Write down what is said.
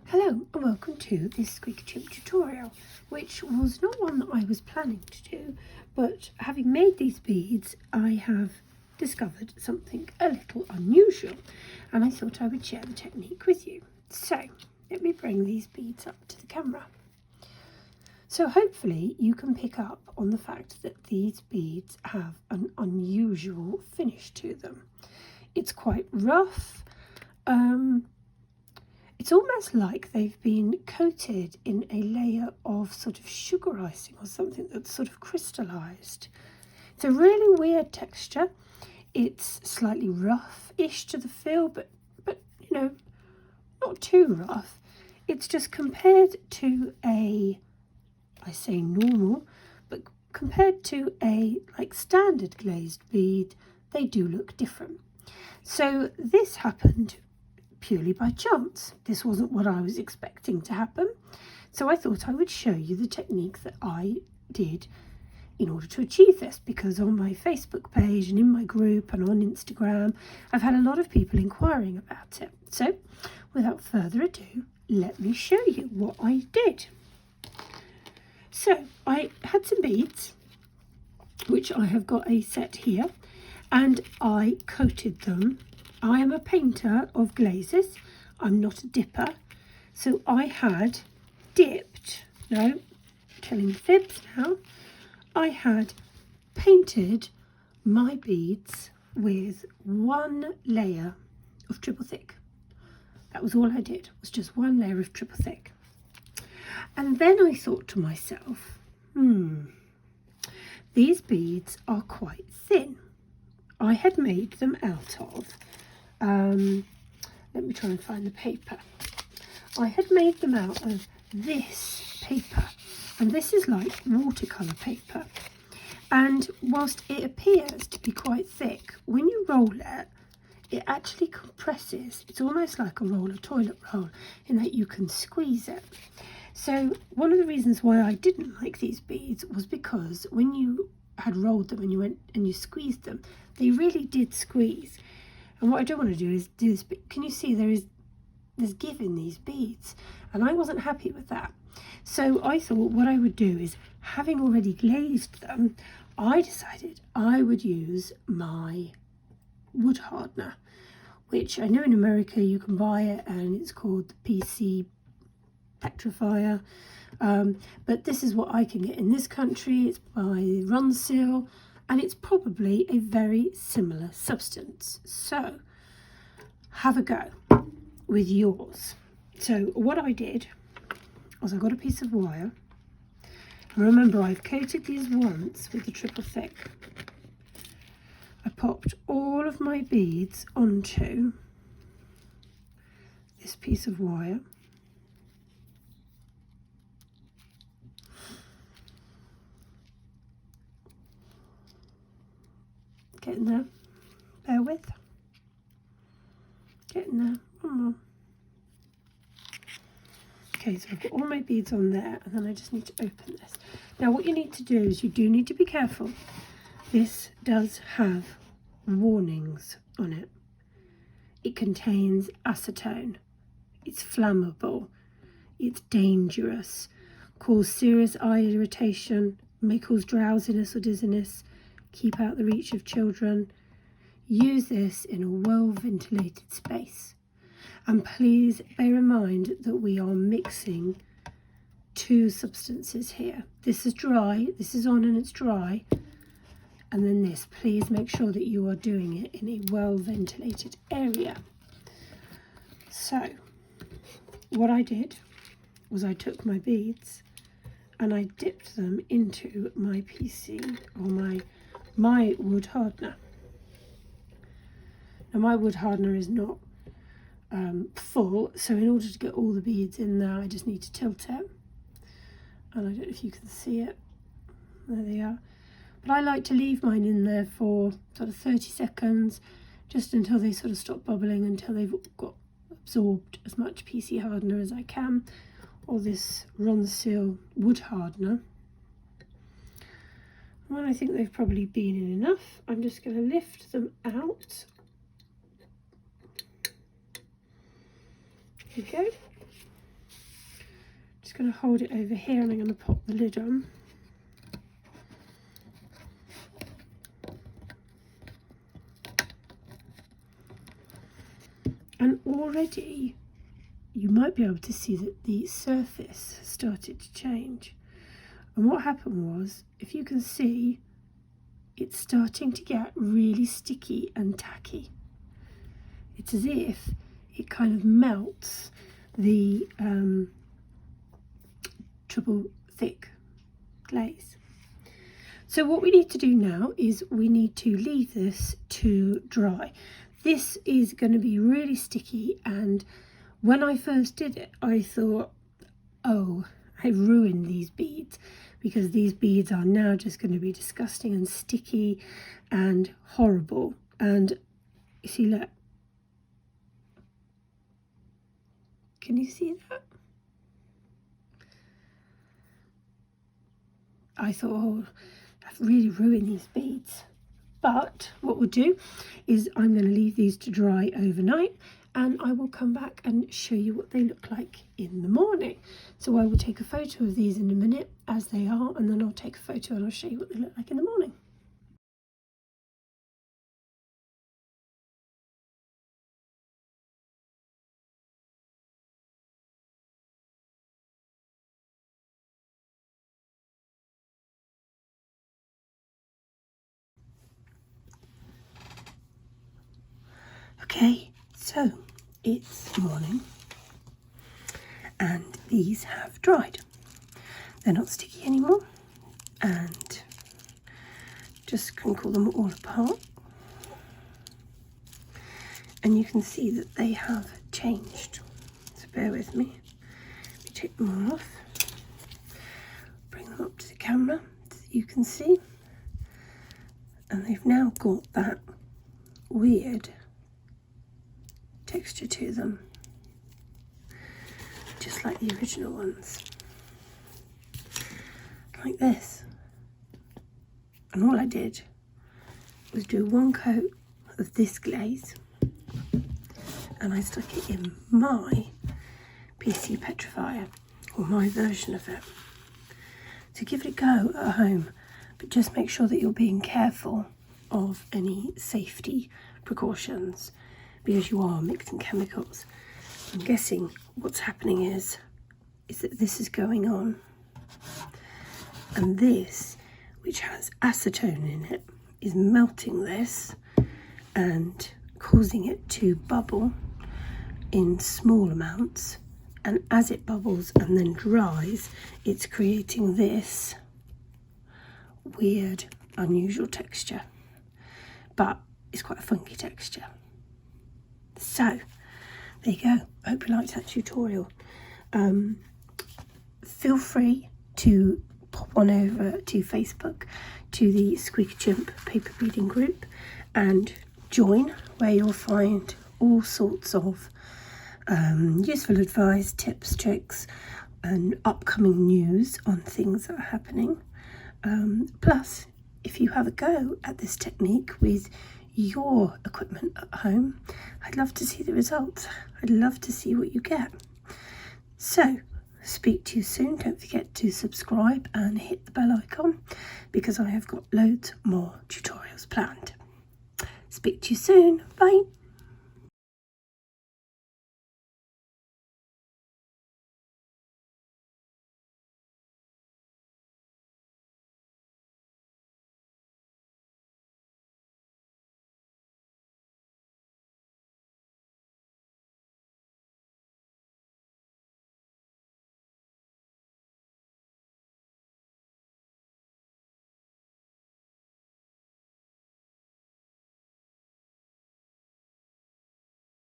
Hello and welcome to this squeaky chimp tutorial, which was not one that I was planning to do, but having made these beads I have discovered something a little unusual and I thought I would share the technique with you. So let me bring these beads up to the camera. So hopefully you can pick up on the fact that these beads have an unusual finish to them. It's quite rough. It's almost like they've been coated in a layer of sort of sugar icing or something that's sort of crystallized. It's a really weird texture. It's slightly rough-ish to the feel, but you know, not too rough. It's just compared to a, I say normal, but compared to a like standard glazed bead, they do look different. So this happened purely by chance. This wasn't what I was expecting to happen. So I thought I would show you the technique that I did in order to achieve this, because on my Facebook page and in my group and on Instagram, I've had a lot of people inquiring about it. So without further ado, let me show you what I did. So I had some beads, which I have got a set here, and I coated them. I am a painter of glazes. I'm not a dipper. So I had dipped, no, telling fibs now. I had painted my beads with one layer of triple thick. That was all I did, was just one layer of triple thick. And then I thought to myself, these beads are quite thin. I had made them out of, let me try and find the paper. I had made them out of this paper, and this is like watercolour paper. And whilst it appears to be quite thick, when you roll it, it actually compresses. It's almost like a roll of toilet roll in that you can squeeze it. So one of the reasons why I didn't like these beads was because when you had rolled them and you went and you squeezed them, they really did squeeze. And what I don't want to do is do this, but can you see there's give in these beads, and I wasn't happy with that. So I thought what I would do is, having already glazed them, I decided I would use my wood hardener, which I know in America you can buy it and it's called the PC petrifier, but this is what I can get in this country. It's by Runsil, and it's probably a very similar substance. So have a go with yours. So what I did was I got a piece of wire. And remember, I've coated these once with the triple thick. I popped all of my beads onto this piece of wire. Getting there, bear with, getting there, one more. Okay, so I've got all my beads on there, and then I just need to open this. Now what you need to do is you do need to be careful. This does have warnings on it. It contains acetone, it's flammable, it's dangerous, cause serious eye irritation, may cause drowsiness or dizziness, keep out the reach of children. Use this in a well-ventilated space. And please bear in mind that we are mixing two substances here. This is dry, this is on and it's dry. And then this, please make sure that you are doing it in a well-ventilated area. So what I did was I took my beads and I dipped them into my PC, or my wood hardener. Now my wood hardener is not full, so in order to get all the beads in there, I just need to tilt it. And I don't know if you can see it. There they are. But I like to leave mine in there for sort of 30 seconds, just until they sort of stop bubbling, until they've got absorbed as much PC hardener as I can, or this Runsil wood hardener. When I think they've probably been in enough, I'm just going to lift them out. There we go. going to hold it over here and I'm going to pop the lid on. And already you might be able to see that the surface has started to change. And what happened was, if you can see, it's starting to get really sticky and tacky. It's as if it kind of melts the triple thick glaze. So what we need to do now is we need to leave this to dry. This is going to be really sticky, and when I first did it I thought, oh, I ruined these beads, because these beads are now just going to be disgusting and sticky and horrible. And you see, look, can you see that? I thought, oh, I've really ruined these beads. But what we'll do is I'm going to leave these to dry overnight, and I will come back and show you what they look like in the morning. So I will take a photo of these in a minute as they are, and then I'll take a photo and I'll show you what they look like in the morning. Okay, so it's morning and these have dried. They're not sticky anymore, and just crinkle them all apart. And you can see that they have changed. So bear with me. Let me take them all off. Bring them up to the camera so you can see. And they've now got that weird texture to them, just like the original ones, like this. And all I did was do one coat of this glaze, and I stuck it in my PC petrifier, or my version of it. So give it a go at home, but just make sure that you're being careful of any safety precautions, because you are mixing chemicals. I'm guessing what's happening is that this is going on, and this, which has acetone in it, is melting this and causing it to bubble in small amounts, and as it bubbles and then dries, it's creating this weird, unusual texture, but it's quite a funky texture. So there you go. I hope you liked that tutorial. Feel free to pop on over to Facebook to the Squeaky Chimp paper beading group and join, where you'll find all sorts of useful advice, tips, tricks and upcoming news on things that are happening. Plus, if you have a go at this technique with your equipment at home, I'd love to see the results. I'd love to see what you get. So, speak to you soon. Don't forget to subscribe and hit the bell icon, because I have got loads more tutorials planned. Speak to you soon. Bye.